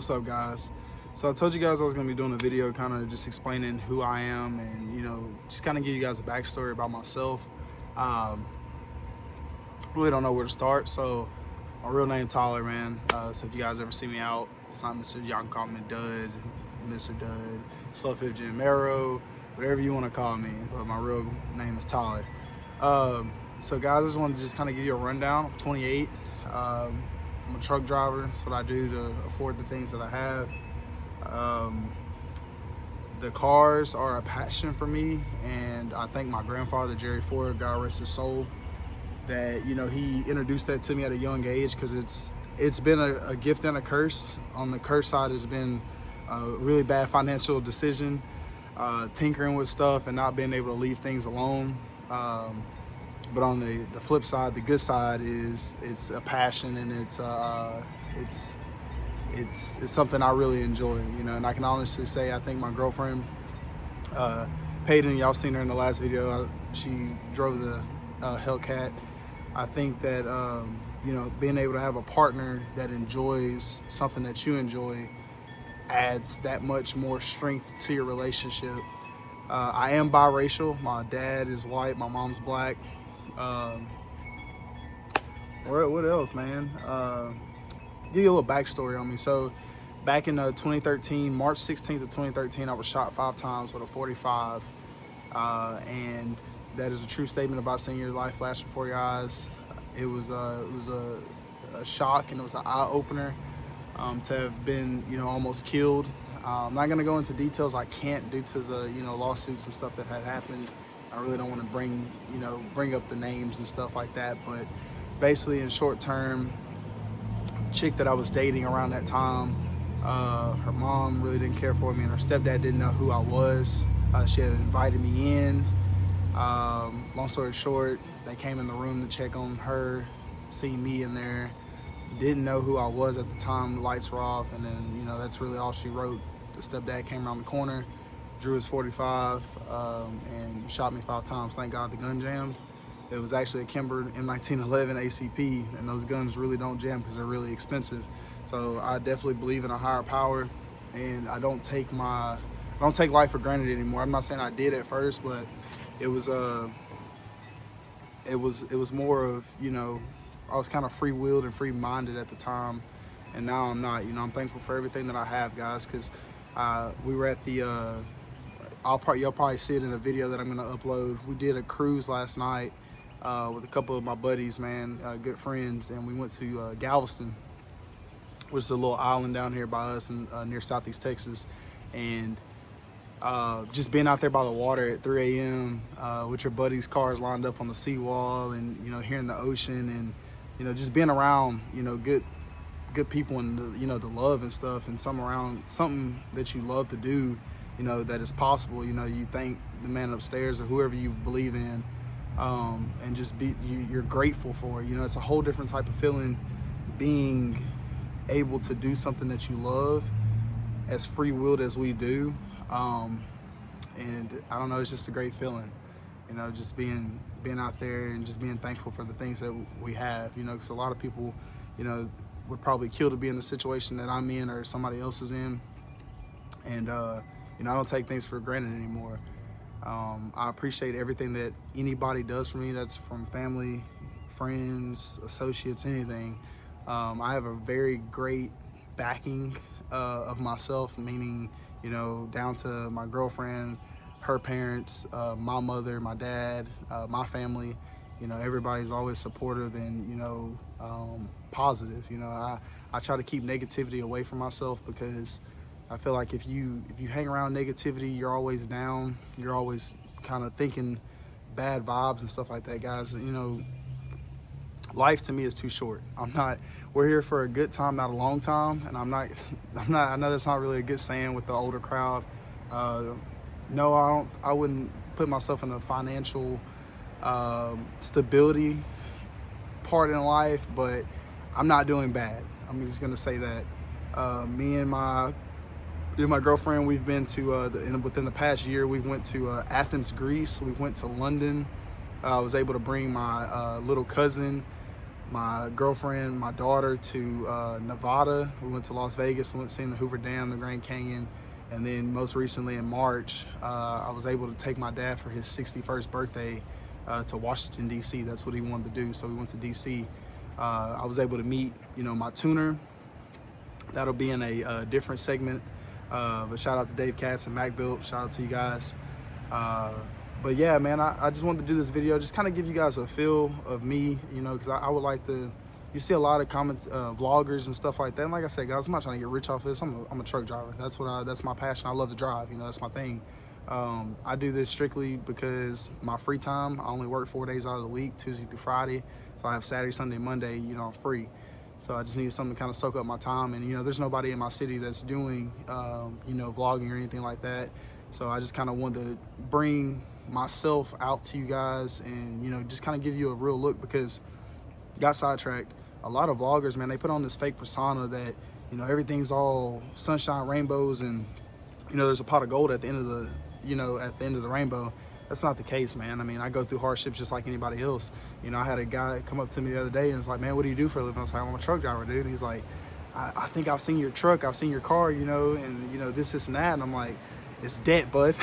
What's up, guys? So I told you guys I was going to be doing a video kind of just explaining who I am and, just kind of give you guys a backstory about myself. Really don't know where to start. So my real name Tyler, man. So if you guys ever see me out, it's not Mr. Y'all can call me Dud, Mr. Dud, Slow Fifth Gen Marrow, whatever you want to call me. But my real name is Tyler. So guys, I just wanted to just kind of give you a rundown. I'm 28. I'm a truck driver. That's what I do to afford the things that I have. The cars are a passion for me, and I thank my grandfather, Jerry Ford, God rest his soul, that he introduced that to me at a young age, because it's been a gift and a curse. On the curse side, it's been a really bad financial decision, tinkering with stuff and not being able to leave things alone. But on the flip side, the good side is it's a passion, and it's something I really enjoy, and I can honestly say I think my girlfriend, Peyton, y'all seen her in the last video, she drove the Hellcat. I think that, being able to have a partner that enjoys something that you enjoy adds that much more strength to your relationship. I am biracial. My dad is white, my mom's black. What else, man? Give you a little backstory on me. So back in 2013, March 16th of 2013, I was shot 5 times with a .45, and that is a true statement about seeing your life flash before your eyes. It was a shock, and it was an eye opener to have been almost killed. I'm not gonna go into details. I can't, due to the lawsuits and stuff that had happened. I really don't want to bring up the names and stuff like that, but basically, in short term, chick that I was dating around that time, her mom really didn't care for me, and her stepdad didn't know who I was. She had invited me in. Long story short, they came in the room to check on her, see me in there, didn't know who I was at the time. The lights were off, and then that's really all she wrote. The stepdad came around the corner, drew his .45, and shot me 5 times. Thank God the gun jammed. It was actually a Kimber M1911 ACP, and those guns really don't jam because they're really expensive. So I definitely believe in a higher power, and I don't take life for granted anymore. I'm not saying I did at first, but it was more of I was kind of free-willed and free-minded at the time, and now I'm not. I'm thankful for everything that I have, guys, because we were at the you'll probably see it in a video that I'm gonna upload. We did a cruise last night with a couple of my buddies, man, good friends, and we went to Galveston, which is a little island down here by us in near Southeast Texas, and just being out there by the water at 3 a.m. With your buddies' cars lined up on the seawall, and hearing the ocean, and just being around good people, and the love and stuff, and something that you love to do, that is possible. You thank the man upstairs or whoever you believe in, and just you're grateful for it. It's a whole different type of feeling, being able to do something that you love as free-willed as we do. And I don't know, it's just a great feeling, just being out there and just being thankful for the things that we have, because a lot of people, would probably kill to be in the situation that I'm in or somebody else is in. And, I don't take things for granted anymore. I appreciate everything that anybody does for me. That's from family, friends, associates, anything. I have a very great backing of myself, meaning, down to my girlfriend, her parents, my mother, my dad, my family. Everybody's always supportive and, positive. I try to keep negativity away from myself, because I feel like if you hang around negativity, you're always down. You're always kind of thinking bad vibes and stuff like that, guys. Life to me is too short. We're here for a good time, not a long time. And I know that's not really a good saying with the older crowd. No, I wouldn't put myself in a financial stability part in life, but I'm not doing bad. I'm just gonna say that. Me and my girlfriend, we've been to within the past year, we went to Athens, Greece. We went to London. I was able to bring my little cousin my girlfriend, my daughter to Nevada. We went to Las Vegas, went seeing the Hoover Dam, the Grand Canyon, and then most recently in March, I was able to take my dad for his 61st birthday to Washington, D.C. That's what he wanted to do, so we went to D.C. I was able to meet, my tuner. That'll be in a different segment, but shout out to Dave Katz and MacBuilt. Shout out to you guys. But yeah, man, I just wanted to do this video, just kind of give you guys a feel of me, because I would like to, you see a lot of comments, vloggers and stuff like that. And like I said, guys, I'm not trying to get rich off this. I'm a truck driver. That's my passion. I love to drive, that's my thing. I do this strictly because my free time, I only work 4 days out of the week, Tuesday through Friday. So I have Saturday, Sunday, Monday, I'm free. So I just needed something to kind of soak up my time. And, there's nobody in my city that's doing, vlogging or anything like that. So I just kind of wanted to bring myself out to you guys and, just kind of give you a real look, because got sidetracked. A lot of vloggers, man, they put on this fake persona that, everything's all sunshine, rainbows, and, there's a pot of gold at the end of the, at the end of the rainbow. That's not the case, man. I mean, I go through hardships just like anybody else. I had a guy come up to me the other day and was like, man, what do you do for a living? I was like, I'm a truck driver, dude. And he's like, I think I've seen your truck, I've seen your car, and, this, and that. And I'm like, it's debt, bud.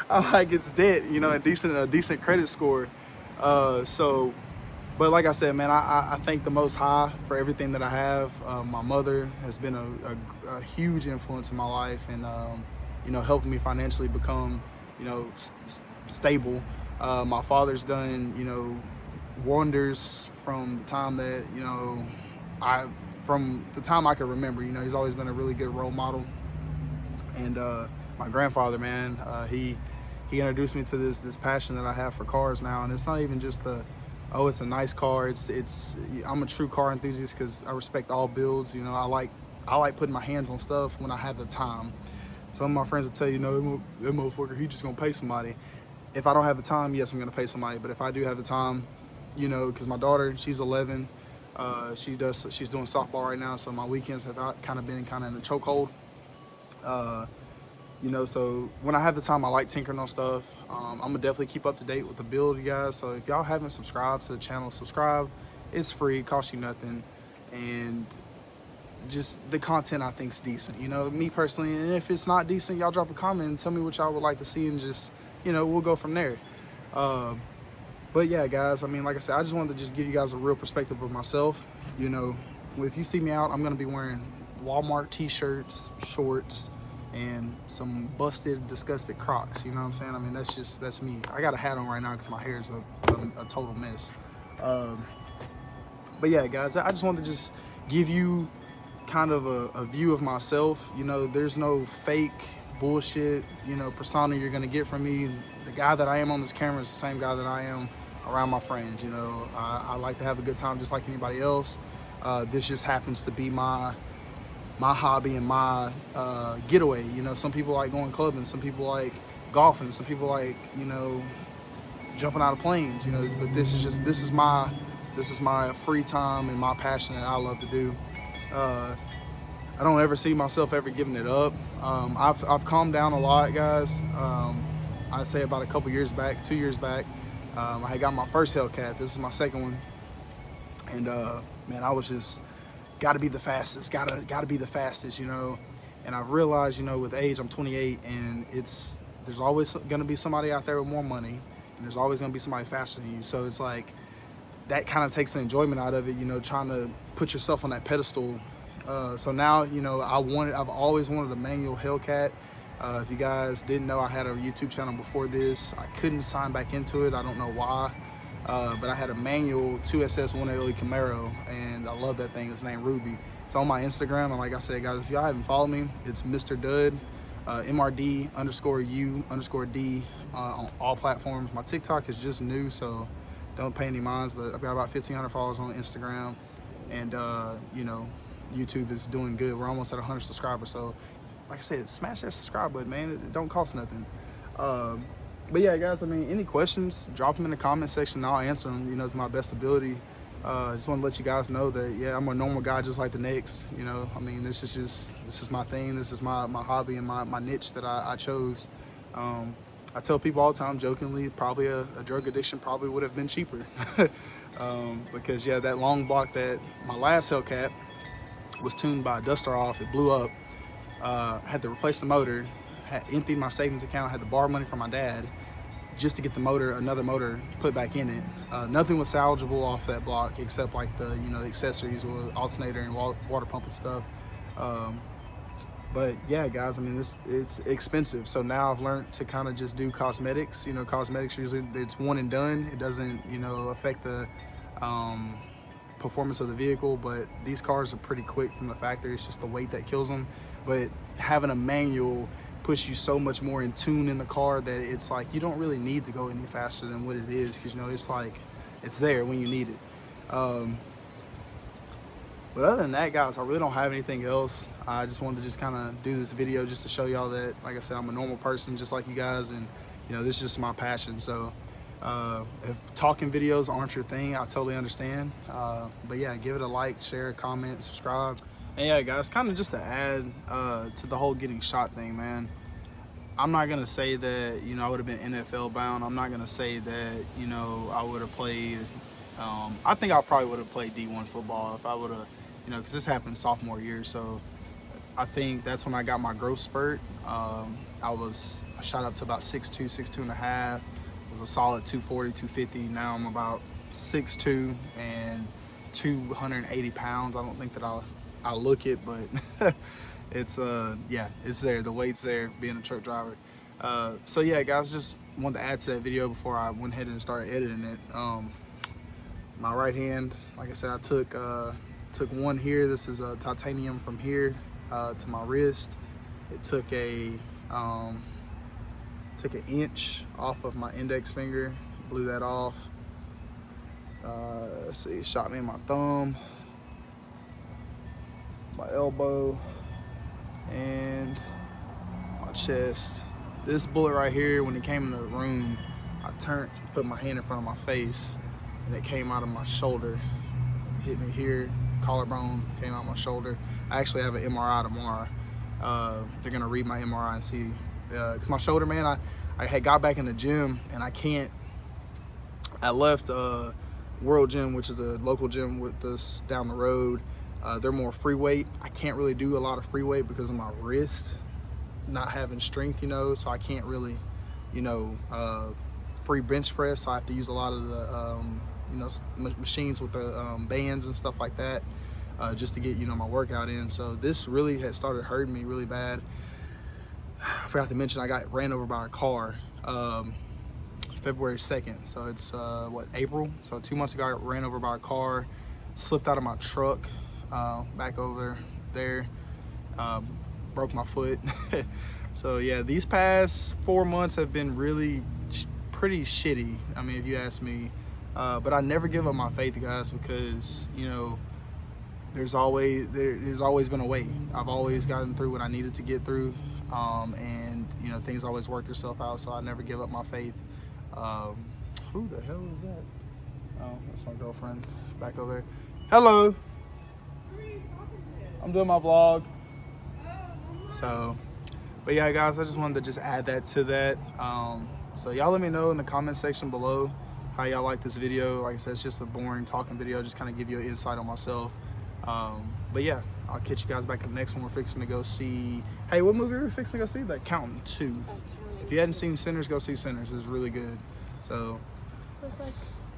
I'm like, it's debt, a decent credit score. But like I said, man, I thank the Most High for everything that I have. My mother has been a huge influence in my life, and, helping me financially become, stable. My father's done, wonders from the time that, from the time I can remember. He's always been a really good role model. And my grandfather, man, he introduced me to this passion that I have for cars now. And it's not even just it's a nice car. I'm a true car enthusiast because I respect all builds. I like putting my hands on stuff when I have the time. Some of my friends will tell you, that motherfucker, he just gonna pay somebody. If I don't have the time, yes, I'm gonna pay somebody. But if I do have the time, because my daughter, she's 11, she's doing softball right now, so my weekends have kind of been in the chokehold. So when I have the time, I like tinkering on stuff. I'm gonna definitely keep up to date with the build, you guys. So if y'all haven't subscribed to the channel, subscribe. It's free, it costs you nothing, and just the content I think is decent. Me personally, and if it's not decent, y'all drop a comment and tell me what y'all would like to see, and just we'll go from there. But yeah, guys, I mean, like I said, I just wanted to just give you guys a real perspective of myself. If you see me out, I'm gonna be wearing Walmart t-shirts, shorts, and some busted, disgusted Crocs. You know what I'm saying? I mean, that's me. I got a hat on right now because my hair is a total mess. But yeah, guys, I just wanted to just give you kind of a view of myself. There's no fake bullshit, persona you're gonna get from me. The guy that I am on this camera is the same guy that I am around my friends. I like to have a good time just like anybody else. This just happens to be my hobby and my getaway. Some people like going clubbing, some people like golfing, some people like jumping out of planes. But this is my free time and my passion that I love to do. I don't ever see myself ever giving it up. I've calmed down a lot, guys. I'd say about a couple years back, 2 years back, I had got my first Hellcat. This is my second one, and man, I was just gotta be the fastest, gotta be the fastest, And I've realized, with age, I'm 28, and there's always gonna be somebody out there with more money, and there's always gonna be somebody faster than you. So it's like that kind of takes the enjoyment out of it, trying to put yourself on that pedestal. So now, I've always wanted a manual Hellcat. If you guys didn't know, I had a YouTube channel before this. I couldn't sign back into it. I don't know why. But I had a manual 2SS 180 Camaro, and I love that thing. It's named Ruby. It's on my Instagram, and like I said, guys, if y'all haven't followed me, it's Mr Dud, MRD_U_D on all platforms. My TikTok is just new, so don't pay any minds, but I've got about 1,500 followers on Instagram, and YouTube is doing good. We're almost at 100 subscribers, so like I said, smash that subscribe button, man. It don't cost nothing. But yeah, guys, I mean, any questions, drop them in the comment section, and I'll answer them, to my best ability. Just want to let you guys know that, yeah, I'm a normal guy just like the next. I mean, this is my thing. This is my hobby and my niche that I chose. I tell people all the time, jokingly, probably a drug addiction probably would have been cheaper. because yeah, that long block that my last Hellcat was tuned by a duster off, it blew up. Had to replace the motor, had emptied my savings account, had to borrow money from my dad just to get the motor, another motor put back in it. Nothing was salvageable off that block except like the, you know, the accessories with alternator and water pump and stuff. But yeah, guys, I mean, it's expensive. So now I've learned to kind of just do cosmetics. You know, cosmetics usually it's one and done. It doesn't, you know, affect the performance of the vehicle, but these cars are pretty quick from the factory. It's just the weight that kills them. But having a manual puts you so much more in tune in the car that it's like you don't really need to go any faster than what it is, because you know it's like it's there when you need it. But other than that, guys, I really don't have anything else. I just wanted to just kind of do this video just to show y'all that, like I said, I'm a normal person just like you guys, and you know, this is just my passion. So if talking videos aren't your thing, I totally understand. But yeah, give it a like, share, comment, subscribe. And yeah, guys, kind of just to add to the whole getting shot thing, man. I'm not gonna say that, you know, I would have been NFL bound. I'm not gonna say that, you know, I would have played. I think I probably would have played D1 football if I would have, you know, because this happened sophomore year. So I think that's when I got my growth spurt. I shot up to about 6'2", 6'2 and a half. Was a solid 240, 250. Now I'm about 6'2 and 280 pounds. I don't think that I'll look it, but it's yeah, it's there. The weight's there, being a truck driver. So yeah, guys, just wanted to add to that video before I went ahead and started editing it. My right hand, like I said, I took one here. This is a titanium from here to my wrist. It took an inch off of my index finger, blew that off. Let's see, it shot me in my thumb, my elbow, and my chest. This bullet right here, when it came in the room, I turned, put my hand in front of my face, and it came out of my shoulder. Hit me here, collarbone, came out my shoulder. I actually have an MRI tomorrow. They're gonna read my MRI and see, cause my shoulder, man, I had got back in the gym, and I left World Gym, which is a local gym with us down the road. They're more free weight. I can't really do a lot of free weight because of my wrist not having strength, you know, so I can't really, you know, free bench press. So I have to use a lot of the, you know, machines with the bands and stuff like that, just to get, you know, my workout in. So this really had started hurting me really bad. I forgot to mention I got ran over by a car February 2nd. So it's what, April? So 2 months ago I got ran over by a car, slipped out of my truck, back over there, broke my foot. So yeah, these past 4 months have been really pretty shitty, I mean, if you ask me. But I never give up my faith, guys, because, you know, there's always been a way. I've always gotten through what I needed to get through, and you know, things always work themselves out, so I never give up my faith. Who the hell is that? Oh, that's my girlfriend back over there. Hello. Who are you talking to? I'm doing my vlog. So, but yeah, guys, I just wanted to just add that to that. So y'all let me know in the comment section below how y'all like this video. Like I said, it's just a boring talking video, just kind of give you an insight on myself. But yeah, I'll catch you guys back in the next one. We're fixing to go see, hey, what movie are we fixing to go see? The Accountant 2. If you hadn't seen Sinners, go see Sinners. It's really good. So I was like,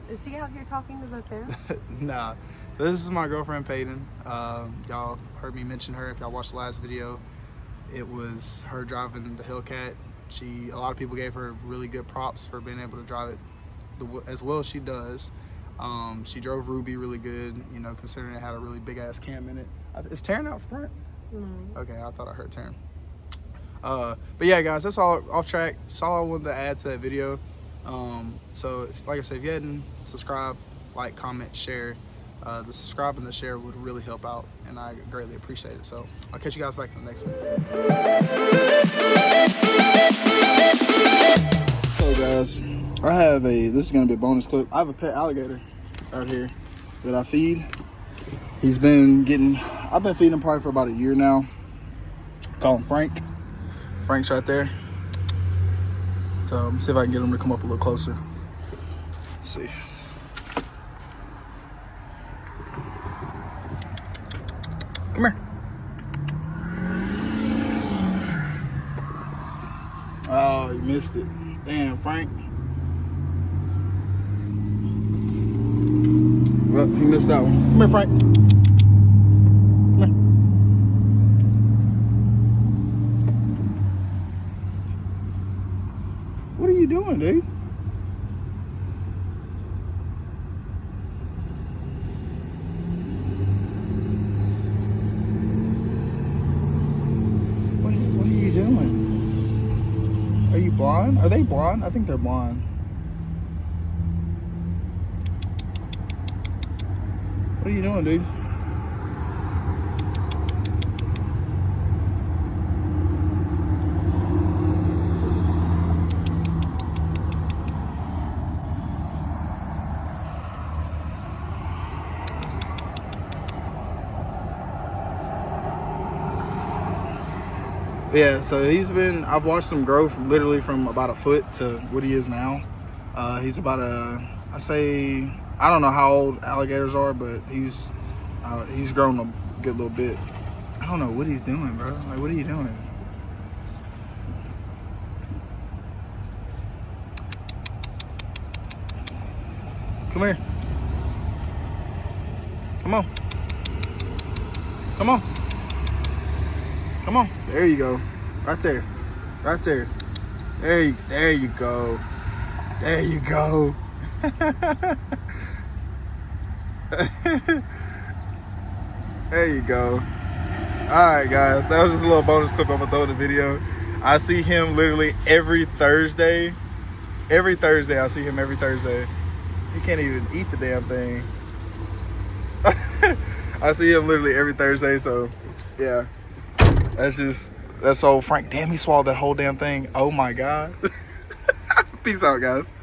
is he out here talking to the fence? Nah. So this is my girlfriend Peyton. Y'all heard me mention her if y'all watched the last video. It was her driving the Hellcat. A lot of people gave her really good props for being able to drive it as well as she does. She drove Ruby really good, you know, considering it had a really big ass cam in it. Is Taryn out front? No. Okay, I thought I heard Taryn. But yeah, guys, that's all off track. That's all I wanted to add to that video. So like I said, if you hadn't subscribed, like, comment, share, the subscribe and the share would really help out, and I greatly appreciate it. So I'll catch you guys back in the next one. So guys, this is gonna be a bonus clip. I have a pet alligator out here that I feed. I've been feeding him probably for about a year now. Call him Frank. Frank's right there. So let me see if I can get him to come up a little closer. Let's see. Come here. Oh, you missed it. Damn, Frank. Well, he missed that one. Come here, Frank. Come here. What are you doing, dude? What are you doing? Are you blind? Are they blind? I think they're blind. What are you doing, dude? Yeah, so I've watched him grow from literally from about a foot to what he is now. He's about I don't know how old alligators are, but he's grown a good little bit. I don't know what he's doing, bro. Like, what are you doing? Come here. Come on. Come on. Come on. There you go. Right there. Right there. There you go. There you go. There you go. Alright, guys. That was just a little bonus clip I'm going to throw in the video. I see him literally every Thursday. Every Thursday. I see him every Thursday. He can't even eat the damn thing. I see him literally every Thursday, so yeah. That's old Frank. Damn, he swallowed that whole damn thing. Oh my God. Peace out, guys.